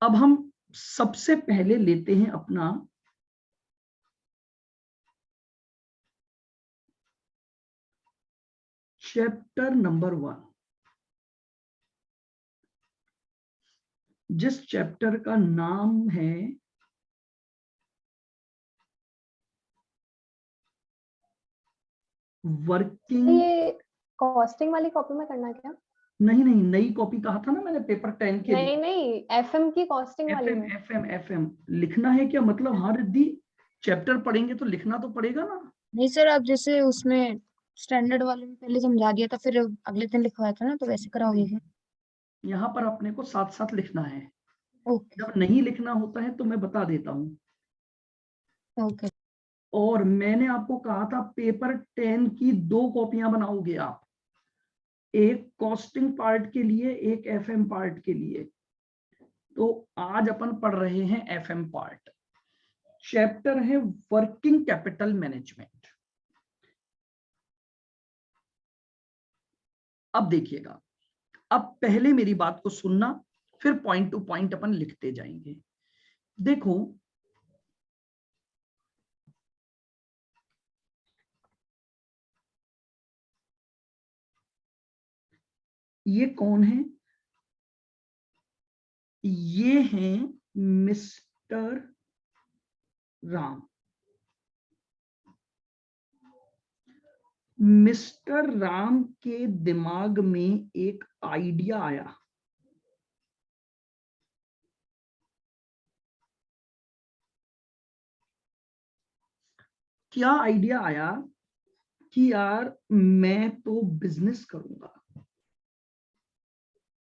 अब हम सबसे पहले लेते हैं अपना चैप्टर नंबर 1, जिस चैप्टर का नाम है वर्किंग। ये कॉस्टिंग वाली कॉपी में करना क्या? नहीं नहीं, नई कॉपी कहा था ना मैंने पेपर 10 के लिए। नहीं एफएम की कॉस्टिंग वाली एफएम में। एफएम एफएम लिखना है क्या? मतलब हाँ रिद्धि, चैप्टर पढ़ेंगे तो लिखना तो पड़ेगा ना। नहीं सर, आप जैसे उसमें स्टैंडर्ड वाले में पहले समझा दिया था, फिर अगले दिन लिखवाया था ना, तो वैसे कराओगे क्या? यहाँ पर अपने को साथ साथ लिखना है। ओके जब नहीं लिखना होता है तो मैं बता देता हूँ। ओके। और मैंने आपको कहा था पेपर 10 की 2 कॉपियां बनाओगे आप, एक कॉस्टिंग पार्ट के लिए, एक एफएम पार्ट के लिए। तो आज अपन पढ़ रहे हैं एफएम पार्ट। चैप्टर है वर्किंग कैपिटल मैनेजमेंट। अब देखिएगा, अब पहले मेरी बात को सुनना, फिर पॉइंट टू पॉइंट अपन लिखते जाएंगे। देखो, ये कौन है? ये हैं मिस्टर राम। मिस्टर राम के दिमाग में एक आइडिया आया। क्या आइडिया आया कि यार मैं तो बिजनेस करूंगा,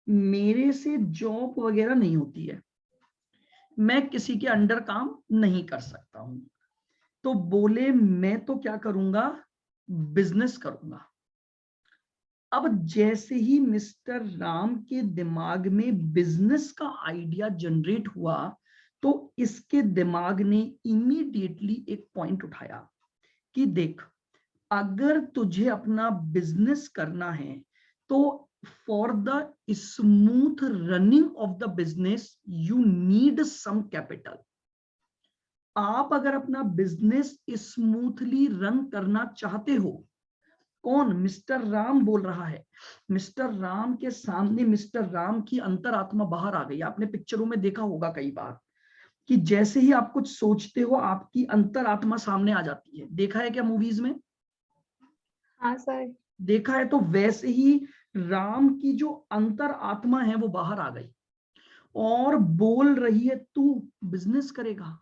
मेरे से जॉब वगैरह नहीं होती है, मैं किसी के अंडर काम नहीं कर सकता हूं। तो बोले मैं तो क्या करूंगा, बिजनेस करूंगा। अब जैसे ही मिस्टर राम के दिमाग में बिजनेस का आइडिया जनरेट हुआ, तो इसके दिमाग ने इमीडिएटली एक पॉइंट उठाया कि देख, अगर तुझे अपना बिजनेस करना है तो for the smooth running of the business you need some capital. आप अगर अपना बिजनेस स्मूथली रन करना चाहते हो, कौन? मिस्टर राम बोल रहा है। मिस्टर राम के सामने मिस्टर राम की अंतरात्मा बाहर आ गई। आपने पिक्चरों में देखा होगा कई बार कि जैसे ही आप कुछ सोचते हो आपकी अंतरात्मा सामने आ जाती है। देखा है क्या मूवीज में? हाँ सर। देखा है। तो वैसे ही राम की जो अंतर आत्मा है वो बाहर आ गई और बोल रही है तू बिजनेस करेगा,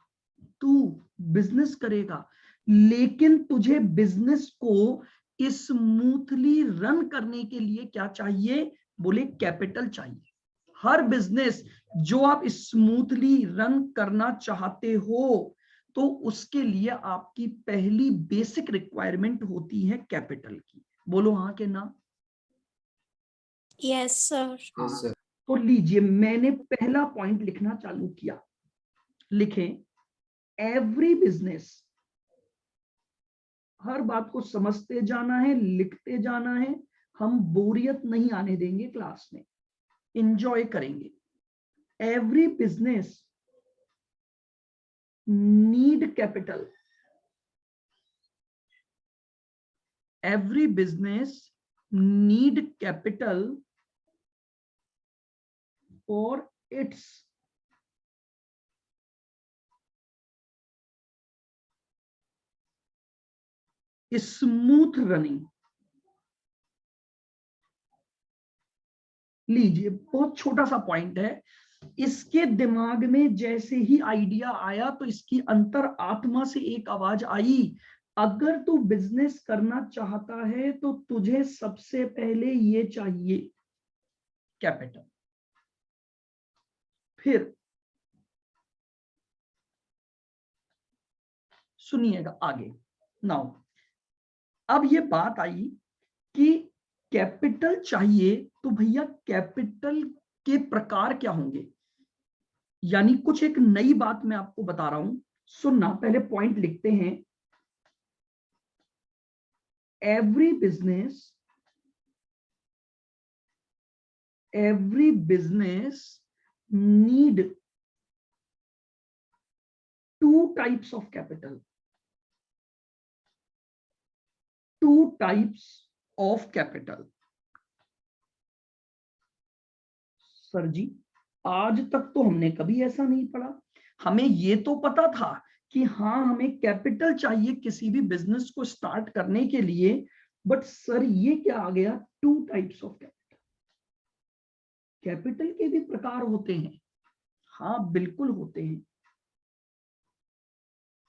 तू बिजनेस करेगा, लेकिन तुझे बिजनेस को स्मूथली रन करने के लिए क्या चाहिए? बोले कैपिटल चाहिए। हर बिजनेस जो आप स्मूथली रन करना चाहते हो तो उसके लिए आपकी पहली बेसिक रिक्वायरमेंट होती है कैपिटल की। बोलो हाँ के ना? Yes sir. तो लीजिए, मैंने पहला पॉइंट लिखना चालू किया। लिखें, एवरी बिजनेस, हर बात को समझते जाना है, लिखते जाना है। हम बोरियत नहीं आने देंगे क्लास में, एंजॉय करेंगे। Every business need capital. Every business need capital for its smooth running. लीजिए, बहुत छोटा सा पॉइंट है। इसके दिमाग में जैसे ही आइडिया आया तो इसकी अंतर आत्मा से एक आवाज आई, अगर तू बिजनेस करना चाहता है तो तुझे सबसे पहले ये चाहिए कैपिटल। फिर सुनिएगा आगे। नाउ अब ये बात आई कि कैपिटल चाहिए, तो भैया कैपिटल के प्रकार क्या होंगे? यानी कुछ एक नई बात मैं आपको बता रहा हूं, सुनना। पहले पॉइंट लिखते हैं। Every business need two types of capital. Two types of capital. Sir जी आज तक तो हमने कभी ऐसा नहीं पढ़ा, हमें ये तो पता था कि हाँ हमें कैपिटल चाहिए किसी भी बिजनेस को स्टार्ट करने के लिए, बट सर ये क्या आ गया, two types of capital. Capital के भी प्रकार होते हैं, हाँ बिल्कुल होते हैं।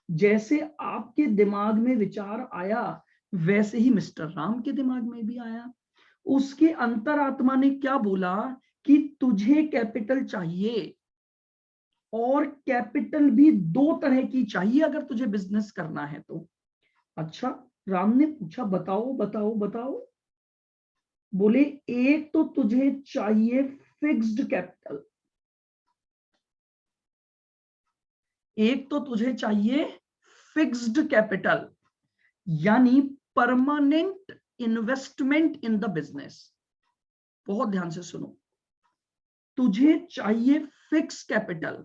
जैसे आपके दिमाग में विचार आया वैसे ही मिस्टर राम के दिमाग में भी आया। उसके अंतरात्मा ने क्या बोला कि तुझे कैपिटल चाहिए, और कैपिटल भी दो तरह की चाहिए अगर तुझे बिजनेस करना है तो। अच्छा, राम ने पूछा बताओ बताओ बताओ। बोले एक तो तुझे चाहिए फिक्स्ड कैपिटल, एक तो तुझे चाहिए फिक्स्ड कैपिटल यानी permanent investment in the business. बहुत ध्यान से सुनो, तुझे चाहिए फिक्स कैपिटल।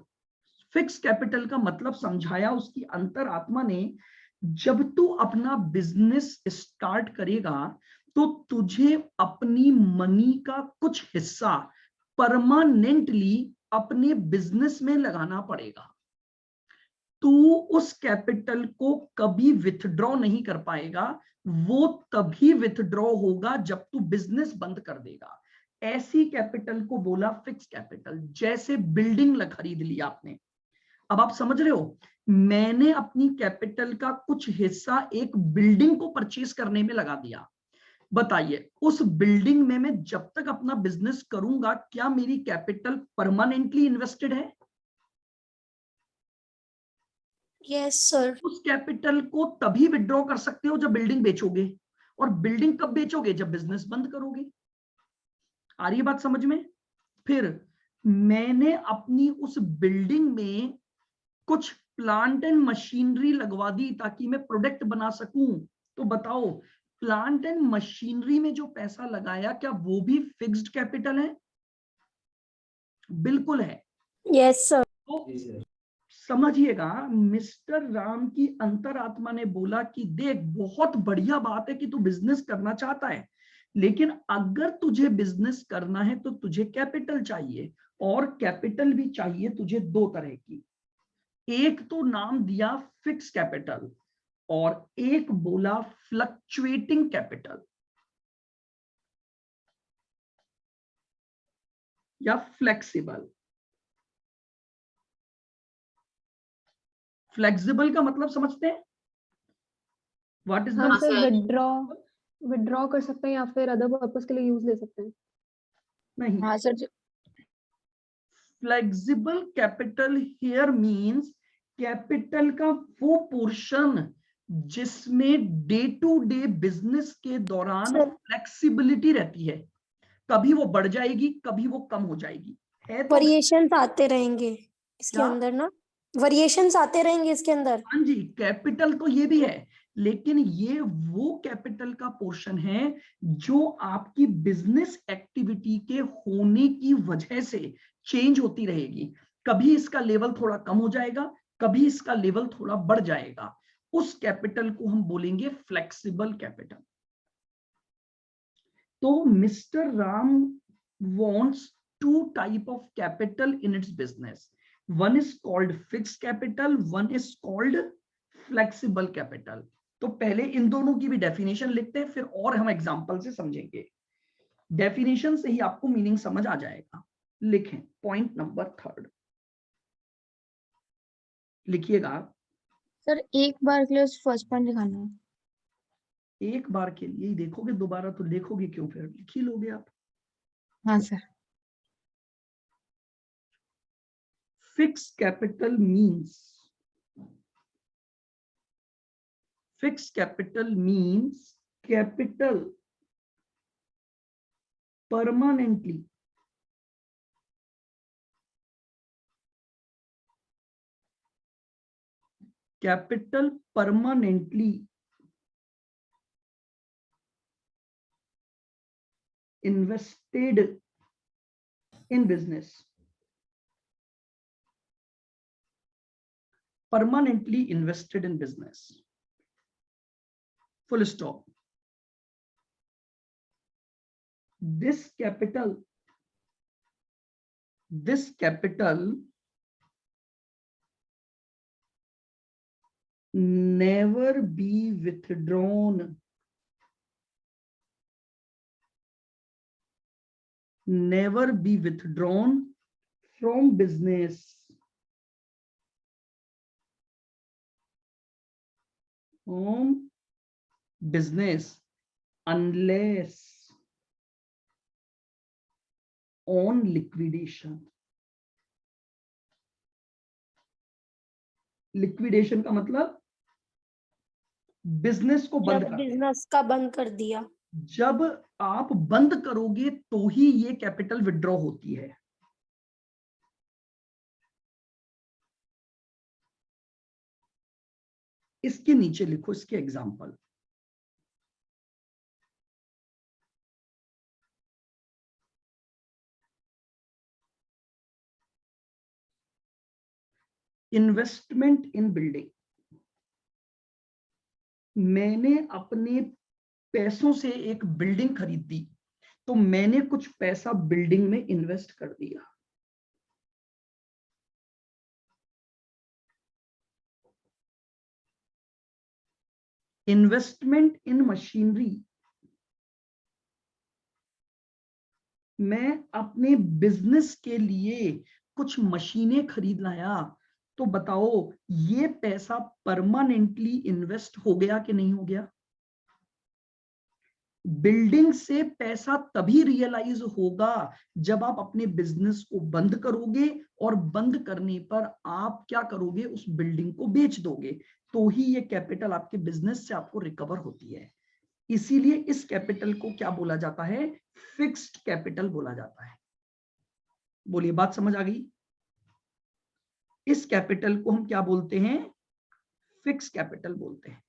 फिक्स कैपिटल का मतलब समझाया उसकी अंतरात्मा ने, जब तू अपना बिजनेस स्टार्ट करेगा तो तुझे अपनी मनी का कुछ हिस्सा परमानेंटली अपने बिजनेस में लगाना पड़ेगा। तू उस कैपिटल को कभी विथड्रॉ नहीं कर पाएगा, वो तभी विथड्रॉ होगा जब तू बिजनेस बंद कर देगा। ऐसी कैपिटल को बोला फिक्स कैपिटल। जैसे बिल्डिंग खरीद ली आपने, अब आप समझ रहे हो, मैंने अपनी कैपिटल का कुछ हिस्सा एक बिल्डिंग को परचेज करने में लगा दिया। बताइए उस बिल्डिंग में मैं जब तक अपना बिजनेस करूंगा क्या मेरी कैपिटल परमानेंटली इन्वेस्टेड है? Yes sir. उस कैपिटल को तभी विड्रॉ कर सकते हो जब बिल्डिंग बेचोगे, और बिल्डिंग कब बेचोगे, जब बिजनेस बंद करोगे। आ रही है बात समझ में? फिर मैंने अपनी उस बिल्डिंग में कुछ प्लांट एंड मशीनरी लगवा दी ताकि मैं प्रोडक्ट बना सकूं, तो बताओ प्लांट एंड मशीनरी में जो पैसा लगाया क्या वो भी फिक्स्ड कैपिटल है? बिल्कुल है। Yes sir. तो समझिएगा, मिस्टर राम की अंतरात्मा ने बोला कि देख बहुत बढ़िया बात है कि तू बिजनेस करना चाहता है, लेकिन अगर तुझे बिजनेस करना है तो तुझे कैपिटल चाहिए, और कैपिटल भी चाहिए तुझे दो तरह की। एक तो नाम दिया फिक्स कैपिटल, और एक बोला फ्लक्चुएटिंग कैपिटल या फ्लेक्सिबल। फ्लेक्सिबल का मतलब समझते हैं? व्हाट इज द हाँ सर, विड्रॉ कर सकते हैं या फिर अदर पर्पस के लिए यूज ले सकते हैं। नहीं, हाँ sir. Flexible capital here means capital का वो पोर्शन जिसमें डे टू डे बिजनेस के दौरान सर फ्लेक्सिबिलिटी रहती है, कभी वो बढ़ जाएगी कभी वो कम हो जाएगी। है तो वेरिएशंस आते रहेंगे इसके क्या? अंदर ना, वेरिएशंस आते रहेंगे इसके अंदर। हाँ जी, कैपिटल तो ये भी है, लेकिन ये वो कैपिटल का पोर्शन है जो आपकी बिजनेस एक्टिविटी के होने की वजह से चेंज होती रहेगी। कभी इसका लेवल थोड़ा कम हो जाएगा, कभी इसका लेवल थोड़ा बढ़ जाएगा। उस कैपिटल को हम बोलेंगे फ्लेक्सिबल कैपिटल। तो mister Ram wants two type of capital in its business. One is called fixed capital, one is called flexible capital. तो पहले इन दोनों की भी डेफिनेशन लिखते हैं, फिर और हम एग्जांपल से समझेंगे। डेफिनेशन से ही आपको मीनिंग समझ आ जाएगा। लिखें पॉइंट नंबर 3, लिखिएगा। सर एक बार के लिए फर्स्ट पॉइंट दिखाना है। एक बार के लिए ही देखोगे, दोबारा तो देखोगे क्यों, फिर लिख ही लोगे आप। हाँ sir. Fixed capital means capital permanently invested in business. permanently invested in business. Full stop. This capital never be withdrawn. Never be withdrawn from business. From business unless on liquidation. Liquidation का मतलब business को बंद जब कर देना। Business का बंद कर दिया, जब आप बंद करोगे तो ही ये कैपिटल विड्रॉ होती है। इसके नीचे लिखो इसके एग्जाम्पल। इन्वेस्टमेंट इन बिल्डिंग। मैंने अपने पैसों से एक बिल्डिंग खरीदी, तो मैंने कुछ पैसा बिल्डिंग में इन्वेस्ट कर दिया। इन्वेस्टमेंट इन मशीनरी। मैं अपने बिजनेस के लिए कुछ मशीनें खरीद लाया, तो बताओ ये पैसा परमानेंटली इन्वेस्ट हो गया कि नहीं हो गया? बिल्डिंग से पैसा तभी रियलाइज होगा जब आप अपने बिजनेस को बंद करोगे, और बंद करने पर आप क्या करोगे, उस बिल्डिंग को बेच दोगे, तो ही ये कैपिटल आपके बिजनेस से आपको रिकवर होती है। इसीलिए इस कैपिटल को क्या बोला जाता है? फिक्स्ड कैपिटल बोला जाता है। बोलिए, बात समझ आ गई? इस कैपिटल को हम क्या बोलते हैं? फिक्स कैपिटल बोलते हैं।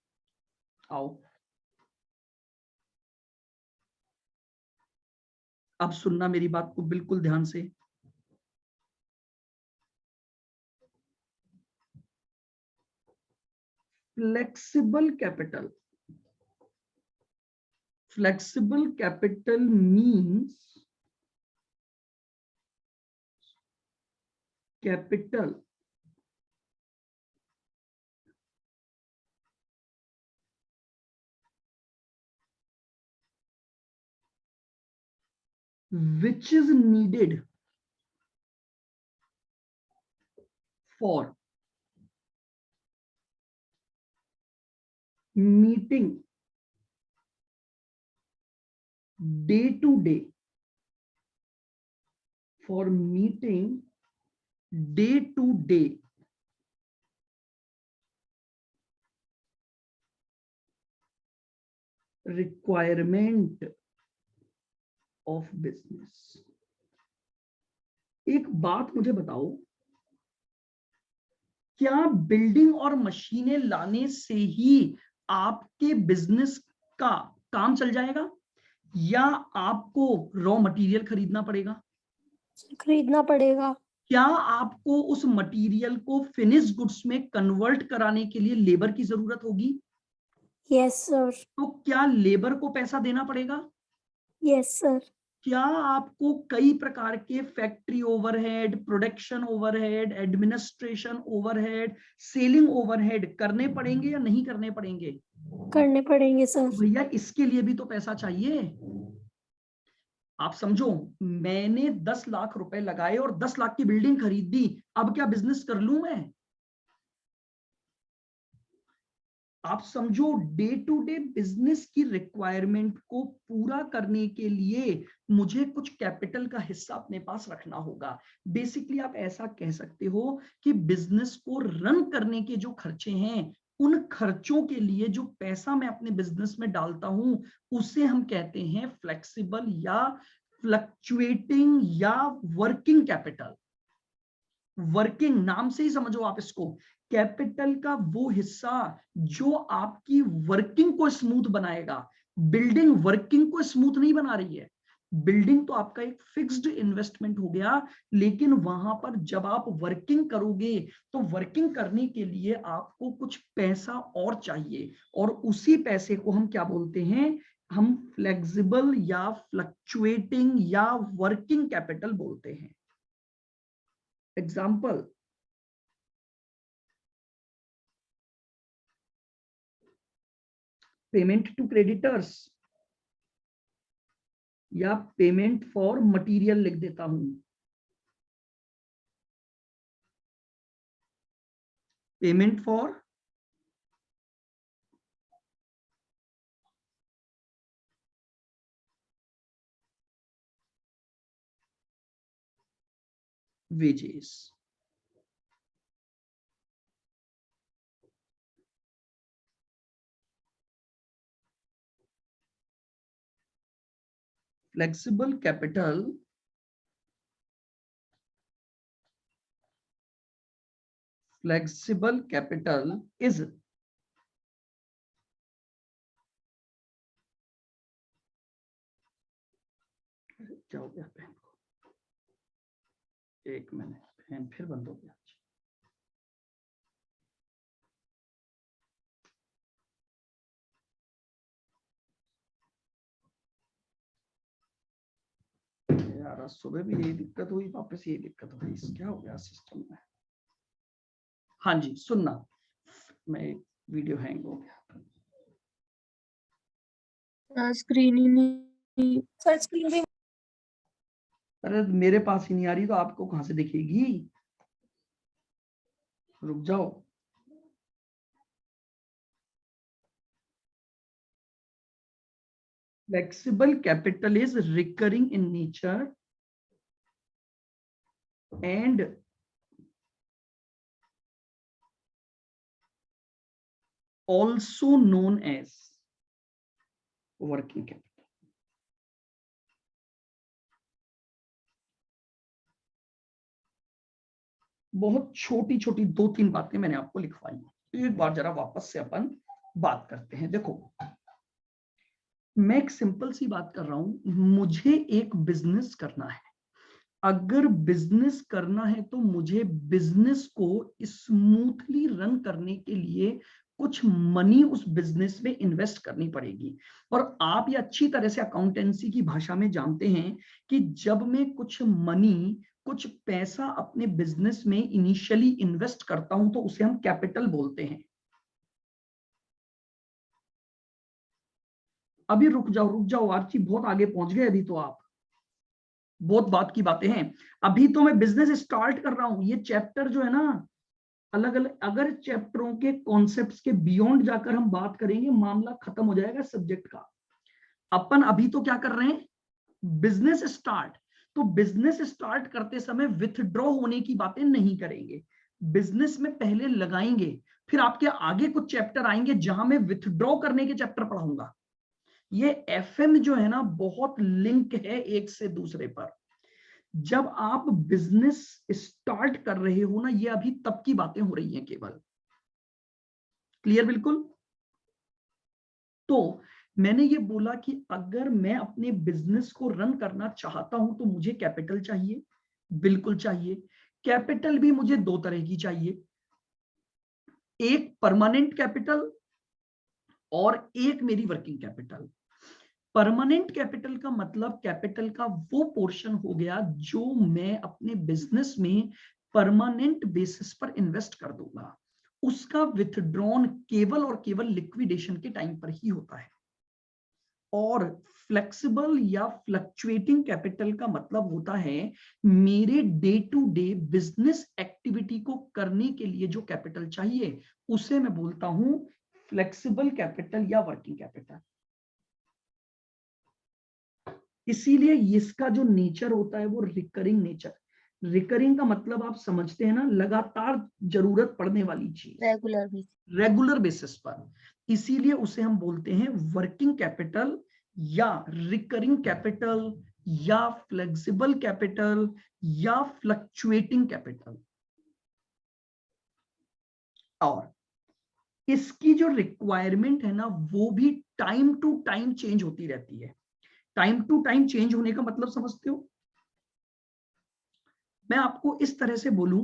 आओ अब सुनना मेरी बात को बिल्कुल ध्यान से। Flexible capital. Flexible capital means capital which is needed for meeting day to day, for meeting day to day requirement of business। एक बात मुझे बताओ, क्या बिल्डिंग और मशीनें लाने से ही आपके बिजनेस का काम चल जाएगा, या आपको रॉ मटेरियल खरीदना पड़ेगा? खरीदना पड़ेगा। क्या आपको उस मटेरियल को फिनिश गुड्स में कन्वर्ट कराने के लिए लेबर की जरूरत होगी? Yes sir. तो क्या लेबर को पैसा देना पड़ेगा? Yes sir. क्या आपको कई प्रकार के factory overhead, production overhead, administration overhead, selling overhead करने पड़ेंगे या नहीं करने पड़ेंगे? करने पड़ेंगे सर। भैया इसके लिए भी तो पैसा चाहिए। आप समझो, मैंने 10 लाख रुपए लगाए और 10 लाख की बिल्डिंग खरीदी, अब क्या बिजनेस कर लूं मैं? आप समझो, डे टू डे बिजनेस की रिक्वायरमेंट को पूरा करने के लिए मुझे कुछ कैपिटल का हिस्सा अपने पास रखना होगा। बेसिकली आप ऐसा कह सकते हो कि बिजनेस को रन करने के जो खर्चे हैं, उन खर्चों के लिए जो पैसा मैं अपने बिजनेस में डालता हूं, उसे हम कहते हैं फ्लेक्सिबल या फ्लक्चुएटिंग या वर्किंग कैपिटल। वर्किंग नाम से ही समझो आप इसको, कैपिटल का वो हिस्सा जो आपकी वर्किंग को स्मूथ बनाएगा। बिल्डिंग वर्किंग को स्मूथ नहीं बना रही है, बिल्डिंग तो आपका एक फिक्स्ड इन्वेस्टमेंट हो गया, लेकिन वहां पर जब आप वर्किंग करोगे तो वर्किंग करने के लिए आपको कुछ पैसा और चाहिए, और उसी पैसे को हम क्या बोलते हैं, हम फ्लेक्सिबल या फ्लक्चुएटिंग या वर्किंग कैपिटल बोलते हैं। एग्जाम्पल, पेमेंट टू क्रेडिटर्स या पेमेंट फॉर मटेरियल लिख देता हूं, payment for wages. Flexible capital is क्या हो गया पेन को, एक मिनट, पेन फिर बंद हो गया। यार आज सुबह भी यही दिक्कत हुई, वापस यही दिक्कत हुई, क्या हो गया सिस्टम में। हाँ जी सुनना, मैं वीडियो हैंग हो गया, स्क्रीन ही नहीं। सर स्क्रीन भी अरे मेरे पास ही नहीं आ रही तो आपको कहां से दिखेगी, रुक जाओ। Flexible capital is recurring in nature and also known as working capital. बहुत छोटी छोटी 2-3 बातें मैंने आपको लिखवाई हैं, एक बार जरा वापस से अपन बात करते हैं। देखो मैं एक सिंपल सी बात कर रहा हूं, मुझे एक बिजनेस करना है, अगर बिजनेस करना है तो मुझे बिजनेस को स्मूथली रन करने के लिए कुछ मनी उस बिजनेस में इन्वेस्ट करनी पड़ेगी। और आप ये अच्छी तरह से अकाउंटेंसी की भाषा में जानते हैं कि जब मैं कुछ मनी, कुछ पैसा अपने बिजनेस में इनिशियली इन्वेस्ट करता हूं तो उसे हम कैपिटल बोलते हैं। अभी रुक जाओ आर्ची, बहुत आगे पहुंच गए अभी तो आप, बहुत बात की बातें हैं। अभी तो मैं बिजनेस स्टार्ट कर रहा हूं, ये चैप्टर जो है ना अलग अलग, अगर चैप्टरों के कॉन्सेप्ट्स के बियॉन्ड जाकर हम बात करेंगे मामला खत्म हो जाएगा सब्जेक्ट का। अपन अभी तो क्या कर रहे हैं, बिजनेस स्टार्ट। तो बिजनेस स्टार्ट करते समय विथड्रॉ होने की बातें नहीं करेंगे, बिजनेस में पहले लगाएंगे, फिर आपके आगे कुछ चैप्टर आएंगे जहां मैं विथड्रॉ करने के चैप्टर पढ़ाऊंगा। ये एफएम जो है ना बहुत लिंक है एक से दूसरे पर। जब आप बिजनेस स्टार्ट कर रहे हो ना, ये अभी तब की बातें हो रही हैं केवल, क्लियर बिल्कुल। तो मैंने ये बोला कि अगर मैं अपने बिजनेस को रन करना चाहता हूं तो मुझे कैपिटल चाहिए, बिल्कुल चाहिए। कैपिटल भी मुझे 2 तरह की चाहिए, एक परमानेंट कैपिटल और एक मेरी वर्किंग कैपिटल। परमानेंट कैपिटल का मतलब कैपिटल का वो पोर्शन हो गया जो मैं अपने बिजनेस में परमानेंट बेसिस पर इन्वेस्ट कर दूंगा, उसका विथड्रॉन केवल और केवल लिक्विडेशन के टाइम पर ही होता है। और फ्लेक्सिबल या फ्लक्चुएटिंग कैपिटल का मतलब होता है मेरे day to day business activity को करने के लिए जो कैपिटल चाहिए उसे मैं बोलता हूं फ्लेक्सिबल कैपिटल या वर्किंग कैपिटल। इसीलिए इसका जो नेचर होता है वो रिकरिंग नेचर। रिकरिंग का मतलब आप समझते हैं ना, लगातार जरूरत पड़ने वाली चीज, रेगुलर बेसिस पर, इसीलिए उसे हम बोलते हैं वर्किंग कैपिटल या रिकरिंग कैपिटल या फ्लेक्सिबल कैपिटल या फ्लक्चुएटिंग कैपिटल। और इसकी जो रिक्वायरमेंट है ना वो भी टाइम टू टाइम चेंज होती रहती है। टाइम टू टाइम चेंज होने का मतलब समझते हो? मैं आपको इस तरह से बोलूं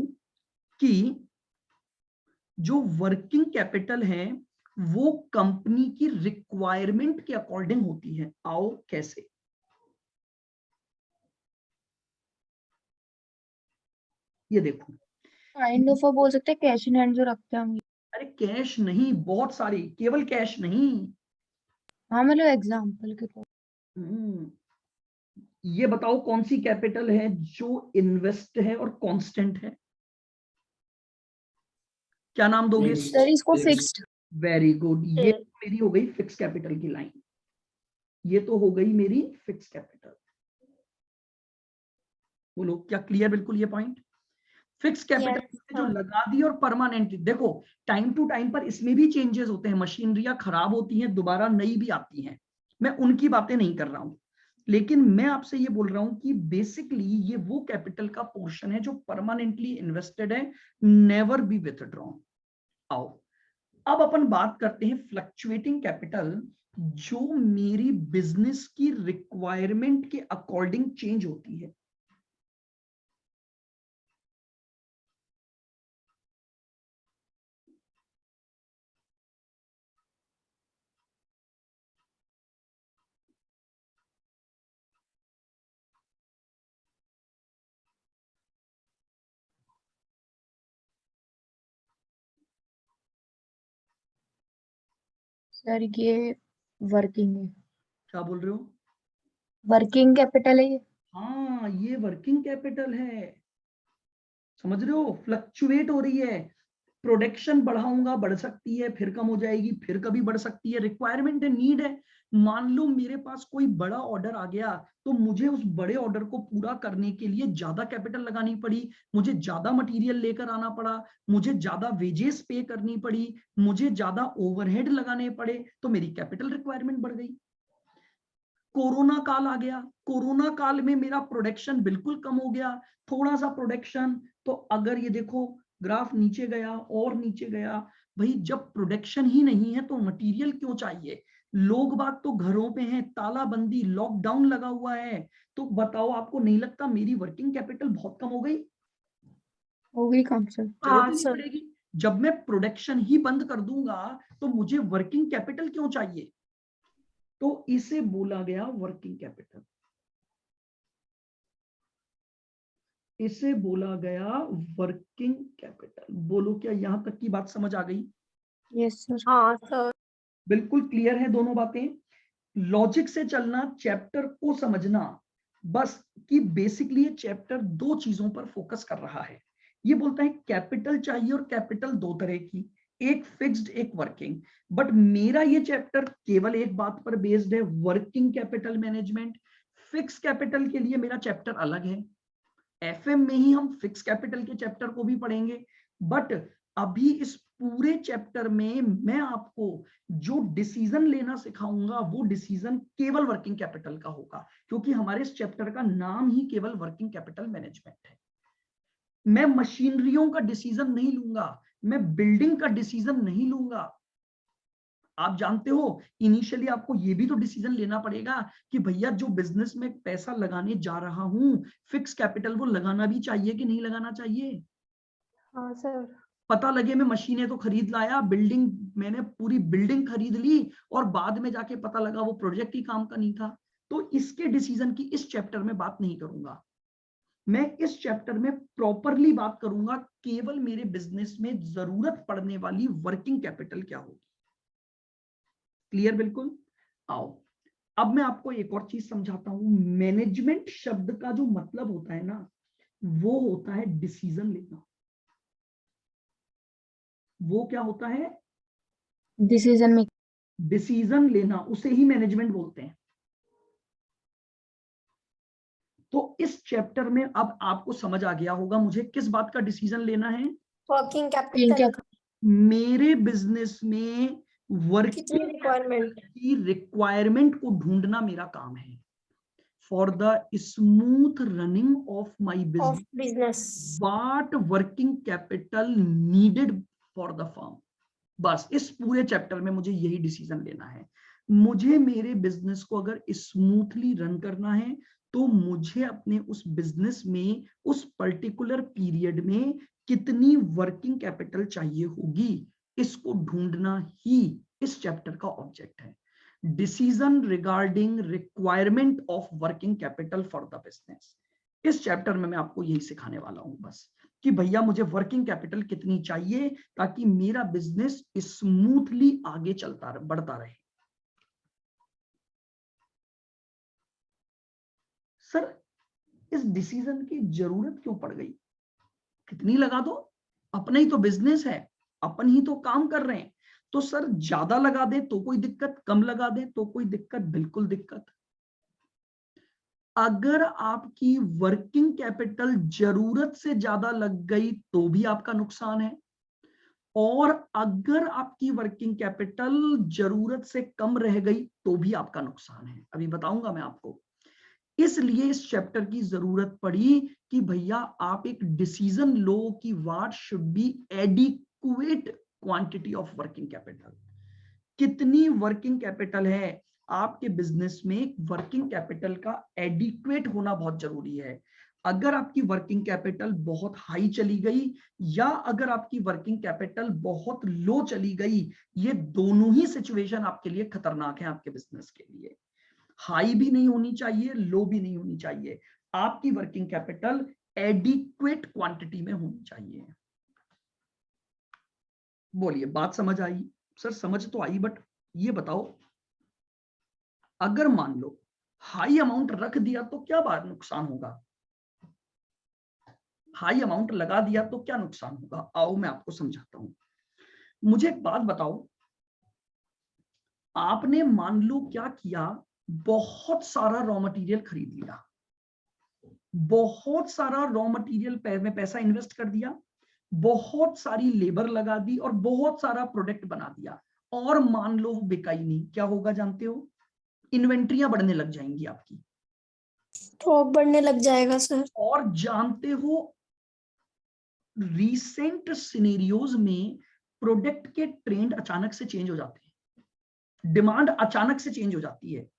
कि जो वर्किंग कैपिटल है वो कंपनी की रिक्वायरमेंट के अकॉर्डिंग होती है। आओ कैसे? ये देखो, काइंड ऑफ बोल सकते हैं कैश इन हैंड जो रखते हैं हम। अरे कैश नहीं, बहुत सारे, केवल कैश नहीं। हाँ मतलब एग्जाम्पल के तौर। हम्म, ये बताओ कौन सी कैपिटल है जो इन्वेस्ट है और कांस्टेंट है? क्या नाम दोगे? सर इसको फिक्स्ड। वेरी गुड, ये मेरी हो गई फिक्स कैपिटल की लाइन। ये तो हो गई मेरी फिक्स कैपिटल। बोलो क्या क्लियर बिल्कुल ये पॉइंट? फिक्स कैपिटल जो लगा दी और परमानेंटली, देखो टाइम टू टाइम पर इसमें भी चेंजेस होते हैं, मशीनरियां खराब होती हैं, दोबारा नई भी आती हैं, मैं उनकी बातें नहीं कर रहा हूं, लेकिन मैं आपसे ये बोल रहा हूं कि बेसिकली ये वो कैपिटल का पोर्शन है जो परमानेंटली इन्वेस्टेड है, नेवर बी विथड्रॉन। आओ अब अपन बात करते हैं फ्लक्चुएटिंग कैपिटल, जो मेरी बिजनेस की रिक्वायरमेंट के अकॉर्डिंग चेंज होती है। सर ये वर्किंग है। क्या बोल रहे हो? वर्किंग कैपिटल है ये। हाँ ये वर्किंग कैपिटल है, समझ रहे हो? फ्लक्चुएट हो रही है, प्रोडक्शन बढ़ाऊंगा बढ़ सकती है, फिर कम हो जाएगी, फिर कभी बढ़ सकती है, रिक्वायरमेंट है, नीड है। मान लो मेरे पास कोई बड़ा ऑर्डर आ गया, तो मुझे उस बड़े ऑर्डर को पूरा करने के लिए ज्यादा कैपिटल लगानी पड़ी, मुझे ज्यादा मटेरियल लेकर आना पड़ा, मुझे ज्यादा वेजेस पे करनी पड़ी, मुझे ज्यादा ओवरहेड लगाने पड़े, तो मेरी कैपिटल रिक्वायरमेंट बढ़ गई। कोरोना काल आ गया, कोरोना काल में मेरा प्रोडक्शन बिल्कुल कम हो गया, थोड़ा सा प्रोडक्शन, तो अगर ये देखो ग्राफ नीचे गया और नीचे गया, भाई जब प्रोडक्शन ही नहीं है तो मटेरियल क्यों चाहिए? लोग बाग तो घरों पे हैं, तालाबंदी लॉकडाउन लगा हुआ है, तो बताओ आपको नहीं लगता मेरी वर्किंग कैपिटल बहुत कम हो गई? हो गई कम सर। जरूरत ही नहीं पड़ेगी, जब मैं प्रोडक्शन ही बंद कर दूंगा तो मुझे वर्किंग कैपिटल क्यों चाहिए? तो इसे बोला गया वर्किंग कैपिटल, इसे बोला गया वर्किंग कैपिटल। बोलो क्या यहां तक की बात समझ आ गई? Yes sir. हाँ सर। बिल्कुल क्लियर है दोनों बातें? लॉजिक से चलना, चैप्टर को समझना, बस कि बेसिकली ये चैप्टर दो चीजों पर फोकस कर रहा है। ये बोलता है कैपिटल चाहिए, और कैपिटल दो तरह की, एक फिक्स्ड एक वर्किंग। बट मेरा ये चैप्टर केवल एक बात पर बेस्ड है, working capital management. Fix capital के लिए मेरा चैप्टर अलग है, एफएम में ही हम फिक्स कैपिटल के चैप्टर को भी पढ़ेंगे। बट अभी इस पूरे चैप्टर में मैं आपको जो डिसीजन लेना सिखाऊंगा वो डिसीजन केवल वर्किंग कैपिटल का होगा, क्योंकि हमारे इस चैप्टर का नाम ही केवल वर्किंग कैपिटल मैनेजमेंट है। मैं मशीनरियों का डिसीजन नहीं लूंगा, मैं बिल्डिंग का डिसीजन नहीं लूंगा। आप जानते हो इनिशियली आपको ये भी तो डिसीजन लेना पड़ेगा कि भैया जो बिजनेस में पैसा लगाने जा रहा हूं, फिक्स कैपिटल वो लगाना भी चाहिए कि नहीं लगाना चाहिए? हाँ सर। पता लगे मैं मशीनें तो खरीद लाया, बिल्डिंग मैंने पूरी बिल्डिंग खरीद ली, और बाद में जाके पता लगा वो प्रोजेक्ट ही काम का नहीं था, तो इसके डिसीजन की इस चैप्टर में बात नहीं करूंगा। मैं इस चैप्टर में प्रॉपरली बात करूंगा केवल मेरे बिजनेस में जरूरत पड़ने वाली वर्किंग कैपिटल क्या होगी। क्लियर बिल्कुल? आओ अब मैं आपको एक और चीज समझाता हूं। मैनेजमेंट शब्द का जो मतलब होता है ना, वो होता है डिसीजन लेना। वो क्या होता है? Decision making. डिसीजन लेना, उसे ही मैनेजमेंट बोलते हैं। तो इस चैप्टर में अब आपको समझ आ गया होगा मुझे किस बात का डिसीजन लेना है। वर्किंग क्या कैपिटल मेरे बिजनेस में कितनी वर्किंग रिक्वायरमेंट की रिक्वायरमेंट को ढूंढना मेरा काम है, for the smooth running of my of business, business. What working capital needed for the firm. बस इस पूरे चैप्टर में मुझे यही डिसीजन लेना है। मुझे मेरे बिजनेस को अगर स्मूथली रन करना है तो मुझे अपने उस बिजनेस में उस पर्टिकुलर पीरियड में कितनी वर्किंग कैपिटल चाहिए होगी, इसको ढूंढना ही इस चैप्टर का ऑब्जेक्ट है। Decision regarding requirement of working capital for the business. इस चैप्टर में मैं आपको यही सिखाने वाला हूं बस, कि भैया मुझे वर्किंग कैपिटल कितनी चाहिए ताकि मेरा बिजनेस स्मूथली आगे चलता बढ़ता रहे। सर इस डिसीजन की जरूरत क्यों पड़ गई? कितनी लगा दो, अपना ही तो बिजनेस है, अपन ही तो काम कर रहे हैं, तो सर ज्यादा लगा दे तो कोई दिक्कत, कम लगा दे तो कोई दिक्कत? बिल्कुल दिक्कत। अगर आपकी वर्किंग कैपिटल जरूरत से ज्यादा लग गई तो भी आपका नुकसान है, और अगर आपकी वर्किंग कैपिटल जरूरत से कम रह गई तो भी आपका नुकसान है। अभी बताऊंगा मैं आपको। इसलिए इस चैप्टर की जरूरत पड़ी कि भैया आप एक डिसीजन लो कि what should B adequate quantity of working capital. कितनी वर्किंग कैपिटल है आपके बिजनेस में? वर्किंग कैपिटल का एडिक्वेट होना बहुत जरूरी है। अगर आपकी वर्किंग कैपिटल बहुत हाई चली गई या अगर आपकी वर्किंग कैपिटल बहुत लो चली गई, ये दोनों ही सिचुएशन आपके लिए खतरनाक है, आपके बिजनेस के लिए। हाई भी नहीं होनी चाहिए, लो भी नहीं होनी चाहिए, आपकी वर्किंग कैपिटल एडिक्वेट क्वांटिटी में होनी चाहिए। बोलिए, बात समझ आई? सर समझ तो आई, बट ये बताओ, अगर मान लो हाई अमाउंट रख दिया तो क्या बात नुकसान होगा? हाई अमाउंट लगा दिया तो क्या नुकसान होगा? आओ मैं आपको समझाता हूं। मुझे एक बात बताओ, आपने मान लो क्या किया, बहुत सारा रॉ मटेरियल खरीद लिया, बहुत सारा रॉ मटेरियल में पैसा इन्वेस्ट कर दिया, बहुत सारी लेबर लगा दी और बहुत सारा प्रोडक्ट बना दिया, और मान लो वो बिका ही नहीं, क्या होगा जानते हो? इन्वेंट्रियां बढ़ने लग जाएंगी आपकी, स्टॉक बढ़ने लग जाएगा सर। और जानते हो रीसेंट सिनेरियोज में प्रोडक्ट के ट्रेंड अचानक से चेंज हो जाते हैं, डिमांड अचानक से चेंज हो जाती है,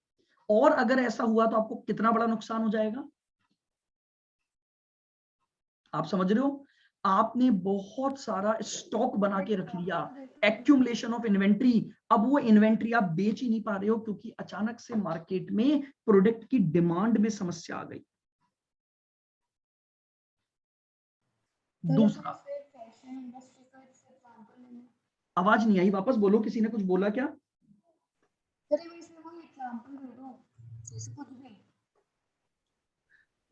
और अगर ऐसा हुआ तो आपको कितना बड़ा नुकसान हो जाएगा? आप समझ रहे हो? आपने बहुत सारा स्टॉक बना के रख लिया, एक्यूमुलेशन ऑफ इन्वेंट्री, अब वो इन्वेंट्री आप बेच ही नहीं पा रहे हो क्योंकि अचानक से मार्केट में प्रोडक्ट की डिमांड में समस्या आ गई। दूसरा, आवाज नहीं आई, वापस बोलो, किसी ने कुछ बोला क्या?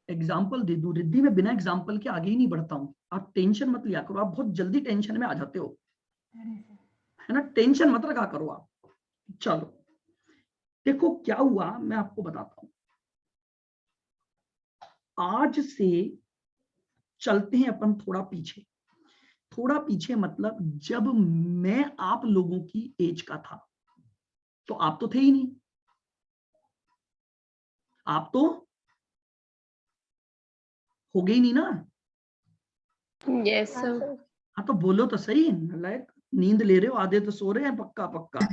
एग्जाम्पल दे दूं? रिद्धि में बिना एग्जाम्पल के आगे ही नहीं बढ़ता हूं। आप टेंशन मत लिया करो, आप बहुत जल्दी टेंशन में आ जाते हो, है ना? टेंशन मत रखा करो आप। चलो देखो क्या हुआ, मैं आपको बताता हूं। आज से चलते हैं अपन थोड़ा पीछे, थोड़ा पीछे मतलब जब मैं आप लोगों की एज का था, तो आप तो थे ही नहीं, आप तो हो गए ही नहीं ना। Yes sir. हाँ तो बोलो तो सही, लाइक नींद ले रहे हो, आधे तो सो रहे हैं, पक्का पक्का।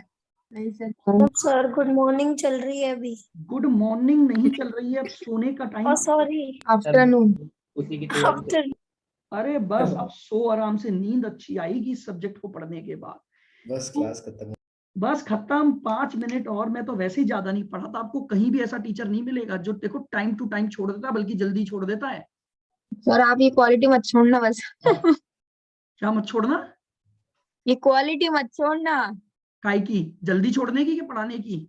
नहीं सर। सर गुड मॉर्निंग चल रही है अभी। गुड मॉर्निंग नहीं चल रही है, अब सोने का टाइम। Sorry, afternoon. उसी की तैयारी आफ्टर। अरे बस अब सो आराम से, नींद अच्छी आएगी इस सब्जेक्ट को पढ़ने के बाद। बस क्लास खत्म। बस खत्म, 5 मिनट और। मैं तो वैसे ही ज्यादा नहीं पढ़ाता, आपको कहीं भी ऐसा टीचर नहीं मिलेगा जो देखो टाइम टू टाइम छोड़ देता, बल्कि जल्दी छोड़ देता है। सर आप ये क्वालिटी मत छोड़ना बस। क्या मत छोड़ना? ये क्वालिटी मत छोड़ना। काय की? जल्दी छोड़ने की कि पढ़ाने की?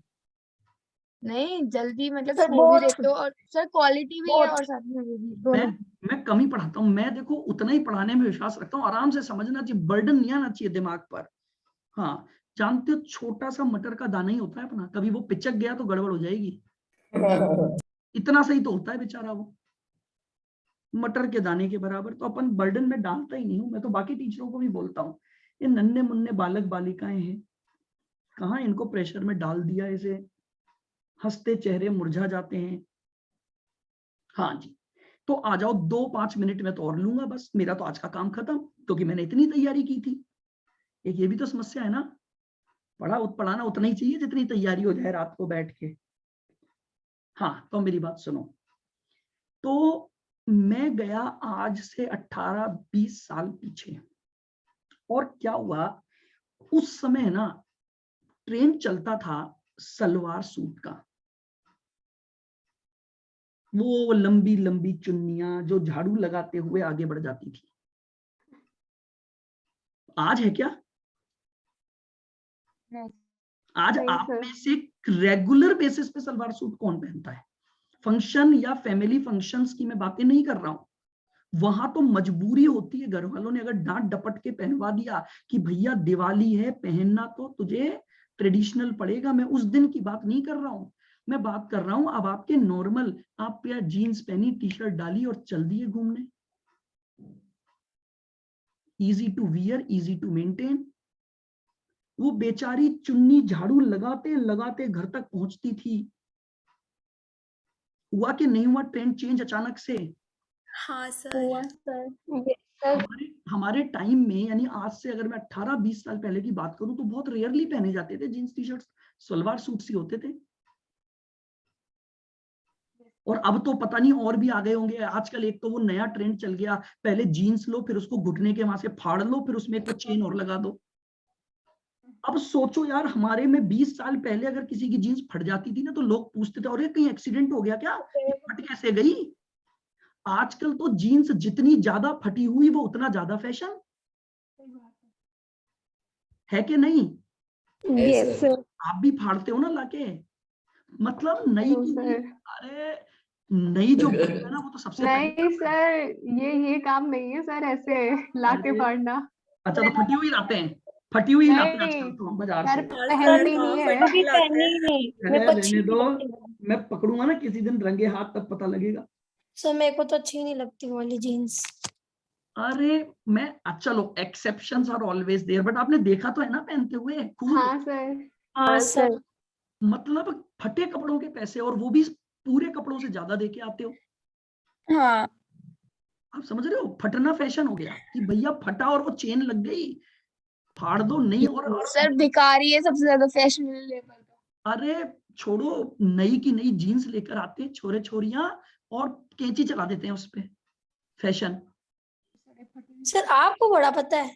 नहीं जल्दी मतलब सर वो भी बहुत देते हो, और सर क्वालिटी भी है और साथ में वो भी दोनों। मैं कम ही पढ़ाता हूँ, मैं देखो उतना ही पढ़ाने में विश्वास रखता हूँ, आराम से समझना चाहिए, बर्डन नहीं आना चाहिए दिमाग पर। हाँ, जानते हो छोटा सा मटर का दाना ही होता है अपना, कभी वो पिचक गया तो गड़बड़ हो जाएगी, इतना सही तो होता है बेचारा वो, मटर के दाने के बराबर। तो अपन बर्डन में डालता ही नहीं हूँ, मैं तो बाकी टीचरों को भी बोलता हूँ, ये नन्हे मुन्ने बालक बालिकाएं हैं, कहाँ इनको प्रेशर में डाल दिया, इसे हंसते चेहरे मुरझा जाते हैं। हाँ जी, तो आ जाओ, 2-5 मिनट में तो और लूंगा बस, मेरा तो आज का काम खत्म, क्योंकि मैंने इतनी तैयारी की थी। एक ये भी तो समस्या है ना, पढ़ाना उतना ही चाहिए जितनी तैयारी हो जाए रात को बैठ के। हाँ, तो मेरी बात सुनो। तो मैं गया आज से 18-20 साल पीछे, और क्या हुआ उस समय ना, ट्रेंड चलता था सलवार सूट का, वो लंबी लंबी चुन्नियां जो झाड़ू लगाते हुए आगे बढ़ जाती थी। आज है क्या? आज नहीं आप सर। में से रेगुलर बेसिस पे सलवार सूट कौन पहनता है? फंक्शन या फैमिली फंक्शंस की मैं बातें नहीं कर रहा हूं। वहां तो मजबूरी होती है, घर वालों ने अगर डांट डपट के पहनवा दिया कि भैया दिवाली है, पहनना तो तुझे ट्रेडिशनल पड़ेगा। मैं उस दिन की बात नहीं कर रहा हूं, मैं बात कर रहा हूं अब आपके नॉर्मल, आप या जीन्स पहनी, टी शर्ट डाली और चल दिए घूमने। Easy to wear, easy to maintain. वो बेचारी चुन्नी झाड़ू लगाते लगाते घर तक पहुंचती थी। हुआ कि नहीं हुआ ट्रेंड चेंज अचानक से? हाँ सर। हुआ सर। सर हमारे टाइम में, यानी आज से अगर मैं 18-20 साल पहले की बात करूं, तो बहुत रेयरली पहने जाते थे jeans T shirt, salwar suit सी होते थे। और अब तो पता नहीं और भी आ गए होंगे। आजकल एक तो वो नया ट्रेंड चल गया, पहले जीन्स लो, फिर उसको घुटने के वहां से फाड़ लो, फिर उसमें एक चेन और लगा दो। अब सोचो यार, हमारे में 20 साल पहले अगर किसी की जीन्स फट जाती थी ना, तो लोग पूछते थे अरे कहीं एक्सीडेंट हो गया क्या, ये फट कैसे गई। आजकल तो जीन्स जितनी ज्यादा फटी हुई वो उतना ज्यादा फैशन है कि नहीं? Yes sir. आप भी फाड़ते हो ना लाके। मतलब नई नो की नई, सर। अरे नई जो बनी है ना, वो तो सबसे पहले नहीं सर, ये काम नहीं है सर, ऐसे लाके अरे, फाड़ना। अच्छा तो फटी हुई लाते हैं, फटी हुई लाते हैं नहीं आजकल तो बाजार सर, से। पहननी नहीं है। भी पहनी ही नहीं, मेरे को अच्छी रहने नहीं दो, लगती। मैं पकड़ूंगा ना किसी दिन रंगे हाथ, तब पता लगेगा। सर मेरे को तो अच्छी नहीं लगती वो वाली जीन्स। अरे मैं, चलो exceptions are always there, but आपने देखा तो है ना पहनते हुए खुद। हाँ सर। हाँ सर। मतलब फटे कपड़ों के पैसे, और वो भी पूरे कपड़ों से ज्यादा देके आते हो। हाँ आप समझ रहे हो, फटना फैशन हो गया कि भैया फटा और वो चेन लग गई, फाड़ दो नहीं। और सर भिखारी है सबसे ज्यादा फैशन लेवल का। अरे छोड़ो, नई की नई जीन्स लेकर आते हैं छोरे छोरियां, और कैंची चला देते हैं उस पे, फैशन। सर आपको बड़ा पता है।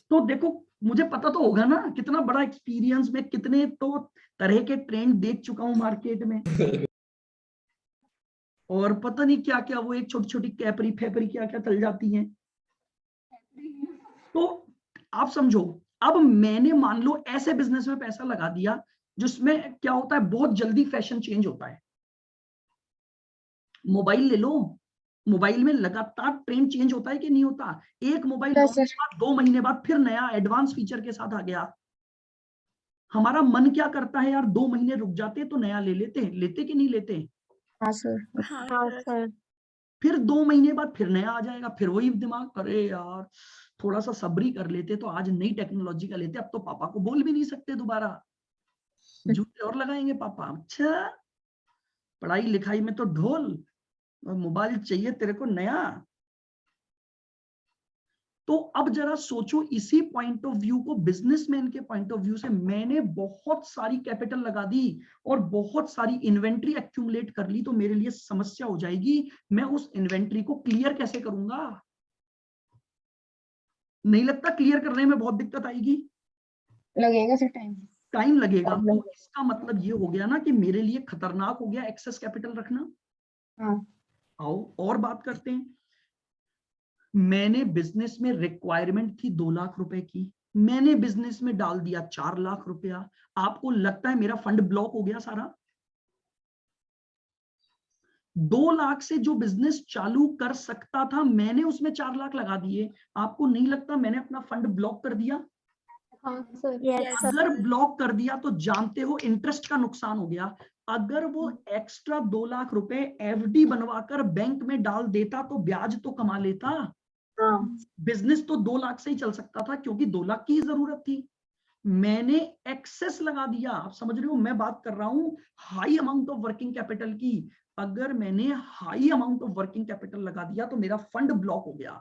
तो देखो, मुझे पता तो होगा ना, कितना बड़ा एक्सपीरियंस, में कितने तो तरह के ट्रेंड देख चुका हूं मार्केट में। और पता नहीं क्या क्या, वो एक छोटी छोटी कैपरी फैपरी क्या क्या चल जाती हैं। तो आप समझो, अब मैंने मान लो ऐसे बिजनेस में पैसा लगा दिया जिसमें क्या होता है, बहुत जल्दी फैशन चेंज होता है। मोबाइल ले लो, मोबाइल में लगातार ट्रेंड चेंज होता है कि नहीं होता? एक मोबाइल Yes, लॉन्च के बाद 2 महीने बाद फिर नया एडवांस फीचर के साथ आ गया। हमारा मन क्या करता है यार, 2 महीने रुक जाते तो नया ले लेते, लेते कि नहीं लेते? हाँ सर। हाँ सर। फिर 2 महीने बाद फिर नया आ जाएगा, फिर वही दिमाग, अरे यार थोड़ा सा सब्री कर लेते तो आज नई टेक्नोलॉजी का लेते, अब तो पापा को बोल भी नहीं सकते दोबारा, जूते और लगाएंगे पापा। अच्छा, पढ़ाई लिखाई में तो ढोल, और मोबाइल चाहिए तेरे को नया। तो अब जरा सोचो, इसी पॉइंट ऑफ व्यू को, बिजनेसमैन के पॉइंट ऑफ व्यू से, मैंने बहुत सारी कैपिटल लगा दी और बहुत सारी इन्वेंट्री एक्यूमुलेट कर ली, तो मेरे लिए समस्या हो जाएगी, मैं उस इन्वेंट्री को क्लियर कैसे करूंगा? नहीं लगता क्लियर करने में बहुत दिक्कत आएगी? लगेगा सर टाइम। टाइम लगेगा। तो इसका मतलब ये हो गया ना कि मेरे लिए खतरनाक हो गया एक्सेस कैपिटल रखना। हाँ आओ और बात करते हैं। मैंने बिजनेस में रिक्वायरमेंट थी 2 लाख रुपए की, मैंने बिजनेस में डाल दिया 4 लाख रुपया। आपको लगता है मेरा फंड ब्लॉक हो गया सारा? 2 लाख से जो बिजनेस चालू कर सकता था, मैंने उसमें 4 लाख लगा दिए। आपको नहीं लगता मैंने अपना फंड ब्लॉक कर दिया? हाँ सर। Yes sir. अगर ब्लॉक कर दिया तो जानते हो इंटरेस्ट का नुकसान हो गया। अगर वो एक्स्ट्रा 2 लाख रुपए एफडी बनवाकर बैंक में डाल देता तो ब्याज तो कमा लेता। बिजनेस तो 2 लाख से ही चल सकता था, क्योंकि 2 लाख की जरूरत थी। मैंने एक्सेस लगा दिया। आप समझ रहे हो, मैं बात कर रहा हूं high amount of working capital की। अगर मैंने high amount of working capital लगा दिया तो मेरा फंड ब्लॉक हो गया।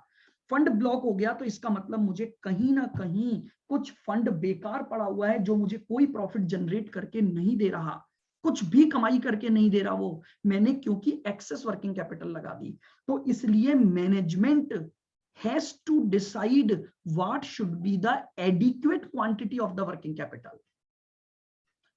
फंड ब्लॉक हो गया तो इसका मतलब मुझे कहीं ना कहीं कुछ फंड बेकार पड़ा हुआ है जो मुझे कोई प्रॉफिट जनरेट करके नहीं दे रहा, कुछ भी कमाई करके नहीं दे रहा, वो मैंने क्योंकि एक्सेस वर्किंग कैपिटल लगा दी। तो इसलिए management has to decide what should be the adequate quantity of the working capital.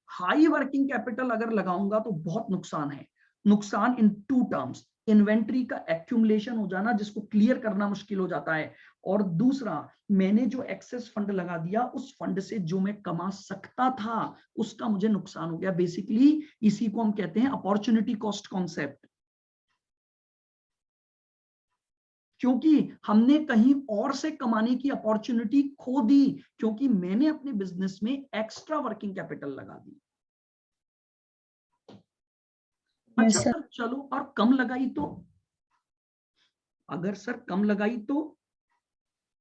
High working capital अगर लगाऊंगा तो बहुत नुकसान है। नुकसान इन टू टर्म्स, इन्वेंट्री का एक्यूमुलेशन हो जाना जिसको क्लियर करना मुश्किल हो जाता है, और दूसरा मैंने जो एक्सेस फंड लगा दिया उस फंड से जो मैं कमा सकता था उसका मुझे नुकसान हो गया। बेसिकली इसी को हम कहते हैं अपॉर्चुनिटी कॉस्ट कॉन्सेप्ट, क्योंकि हमने कहीं और से कमाने की अपॉर्चुनिटी खो दी क्योंकि मैंने अपने बिजनेस में एक्स्ट्रा वर्किंग कैपिटल लगा दी। अच्छा Yes, sir. सर चलो, और कम लगाई तो, अगर सर कम लगाई तो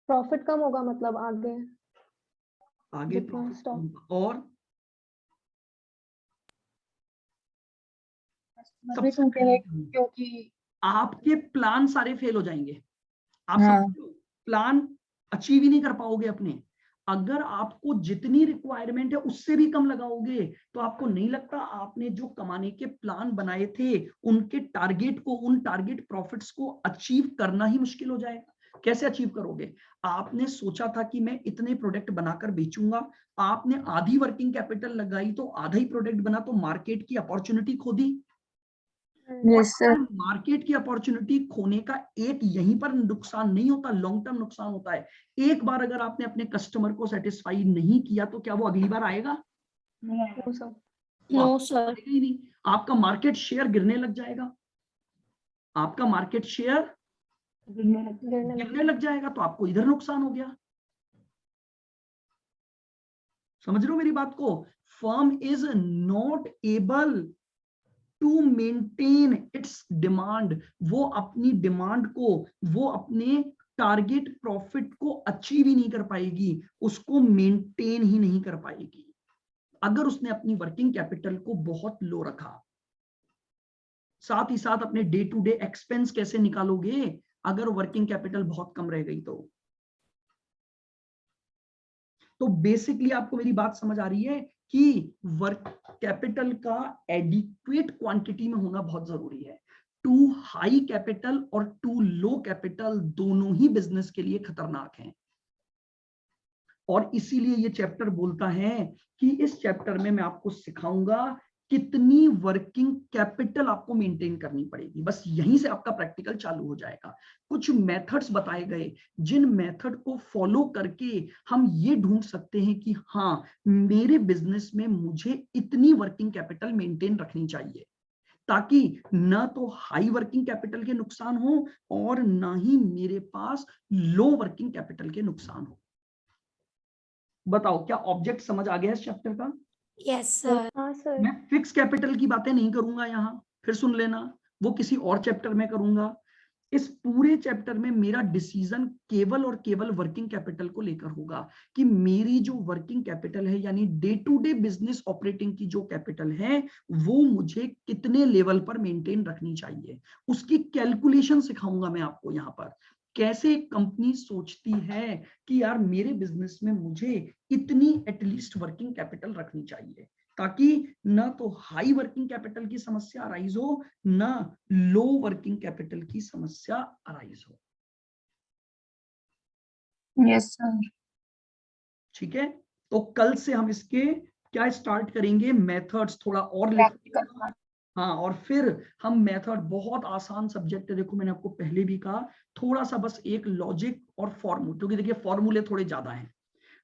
प्रॉफिट कम होगा मतलब आगे आगे जितना profit stock- कम होगा। और अभी सबसे क्योंकि पहले क्योंकि आपके प्लान सारे फेल हो जाएंगे। आप हाँ। समझ लो, प्लान अचीव ही नहीं कर पाओगे अपने। अगर आपको जितनी रिक्वायरमेंट है उससे भी कम लगाओगे तो आपको नहीं लगता आपने जो कमाने के प्लान बनाए थे उनके टारगेट को, उन टारगेट प्रॉफिट्स को अचीव करना ही मुश्किल हो जाएगा। कैसे अचीव करोगे? आपने सोचा था कि मैं इतने प्रोडक्ट बनाकर बेचूंगा, आपने आधी वर्किंग कैपिटल लगाई तो आधा ही प्रोडक्ट बना, तो मार्केट की अपॉर्चुनिटी खो दी। Yes, sir. मार्केट की अपॉर्चुनिटी खोने का एक यहीं पर नुकसान नहीं होता, लॉन्ग टर्म नुकसान होता है। एक बार अगर आपने अपने कस्टमर को सेटिस्फाई नहीं किया तो क्या वो अगली बार आएगा? वो सब नो सर। आएगा ही नहीं। आपका मार्केट शेयर गिरने लग जाएगा, आपका मार्केट शेयर गिरने लग जाएगा तो आपको इधर नुकसान हो गया। समझ रहे हो मेरी बात को? Firm is not able to maintain its demand, वो अपनी डिमांड को, वो अपने टारगेट प्रॉफिट को अचीव ही नहीं कर पाएगी, उसको मेंटेन ही नहीं कर पाएगी अगर उसने अपनी वर्किंग कैपिटल को बहुत लो रखा। साथ ही साथ अपने डे टू डे एक्सपेंस कैसे निकालोगे अगर वर्किंग कैपिटल बहुत कम रह गई तो बेसिकली आपको मेरी बात समझ आ रही है कि वर्क कैपिटल का एडिक्वेट क्वांटिटी में होना बहुत जरूरी है। टू हाई कैपिटल और टू लो कैपिटल दोनों ही बिजनेस के लिए खतरनाक हैं, और इसीलिए ये चैप्टर बोलता है कि इस चैप्टर में मैं आपको सिखाऊंगा कितनी वर्किंग कैपिटल आपको मेंटेन करनी पड़ेगी। बस यहीं से आपका प्रैक्टिकल चालू हो जाएगा। कुछ मेथड्स बताए गए जिन मेथड को फॉलो करके हम ये ढूंढ सकते हैं कि हाँ मेरे बिजनेस में मुझे इतनी वर्किंग कैपिटल मेंटेन रखनी चाहिए, ताकि न तो हाई वर्किंग कैपिटल के नुकसान हो और ना ही मेरे पास लो वर्किंग कैपिटल के नुकसान हो। बताओ क्या ऑब्जेक्ट समझ आ गया इस चैप्टर का? Yes sir. हाँ सर। मैं फिक्स कैपिटल की बातें नहीं करूंगा यहाँ, फिर सुन लेना, वो किसी और चैप्टर में करूंगा। इस पूरे चैप्टर में मेरा डिसीजन केवल और केवल वर्किंग कैपिटल को लेकर होगा कि मेरी जो वर्किंग कैपिटल है यानी day to day business operating की जो कैपिटल है वो मुझे कितने लेवल पर मेंटेन रखनी चाहिए, उसकी कैलकुलेशन सिखाऊंगा मैं आपको यहाँ पर। कैसे एक कंपनी सोचती है कि यार मेरे बिजनेस में मुझे इतनी एटलीस्ट वर्किंग कैपिटल रखनी चाहिए, ताकि ना तो हाई वर्किंग कैपिटल की समस्या अराइज हो ना लो वर्किंग कैपिटल की समस्या अराइज हो। Yes sir. ठीक है, तो कल से हम इसके क्या स्टार्ट करेंगे, मेथड्स थोड़ा और लिखेंगे। हाँ, और फिर हम मेथड, बहुत आसान सब्जेक्ट है, देखो मैंने आपको पहले भी कहा, थोड़ा सा बस एक लॉजिक और फॉर्मूले, क्योंकि देखिए फॉर्मूले थोड़े ज्यादा हैं।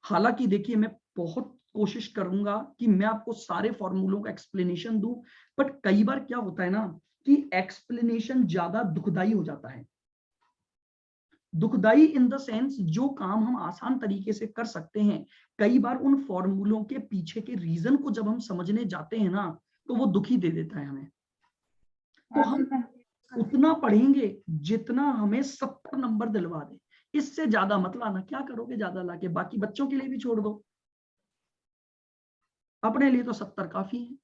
हालांकि देखिए मैं बहुत कोशिश करूंगा कि मैं आपको सारे फॉर्मूलों का एक्सप्लेनेशन दूं, बट कई बार क्या होता है ना कि एक्सप्लेनेशन ज्यादा दुखदाई हो जाता है। दुखदाई इन द सेंस जो काम हम आसान तरीके से कर सकते हैं, कई बार उन फॉर्मूलों के पीछे के रीजन को जब हम समझने जाते हैं ना तो वो दुखी दे देता है हमें। तो हम उतना पढ़ेंगे जितना हमें 70 नंबर दिलवा दे, इससे ज्यादा मत लाना। क्या करोगे ज्यादा लाके? बाकी बच्चों के लिए भी छोड़ दो, अपने लिए तो 70 काफी है।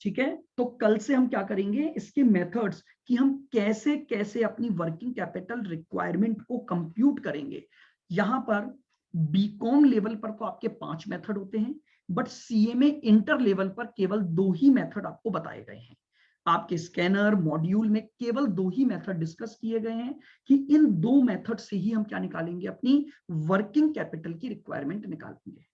ठीक है, तो कल से हम क्या करेंगे, इसके मेथड्स कि हम कैसे कैसे अपनी वर्किंग कैपिटल रिक्वायरमेंट को कंप्यूट करेंगे। यहां पर बीकॉम लेवल पर तो आपके 5 मेथड होते हैं, बट सीएमए इंटर लेवल पर केवल 2 ही मेथड आपको बताए गए हैं। आपके स्कैनर मॉड्यूल में केवल 2 ही मेथड डिस्कस किए गए हैं कि इन 2 मेथड से ही हम क्या निकालेंगे, अपनी वर्किंग कैपिटल की रिक्वायरमेंट निकालेंगे।